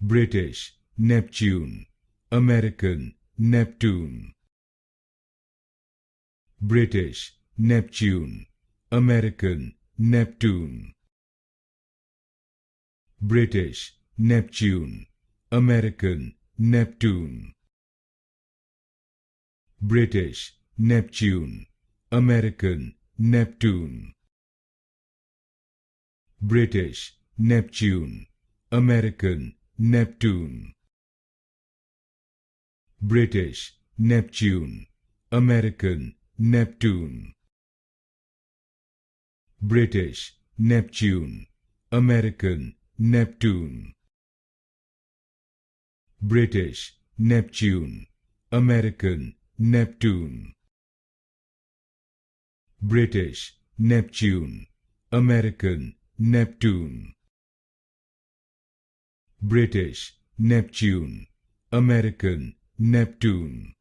British Neptune, American Neptune. British Neptune, American Neptune. British Neptune, American Neptune. British Neptune, American Neptune. British Neptune, American Neptune. British Neptune, American Neptune. British Neptune, American Neptune. British Neptune, American Neptune. British Neptune, American Neptune. British Neptune, American Neptune.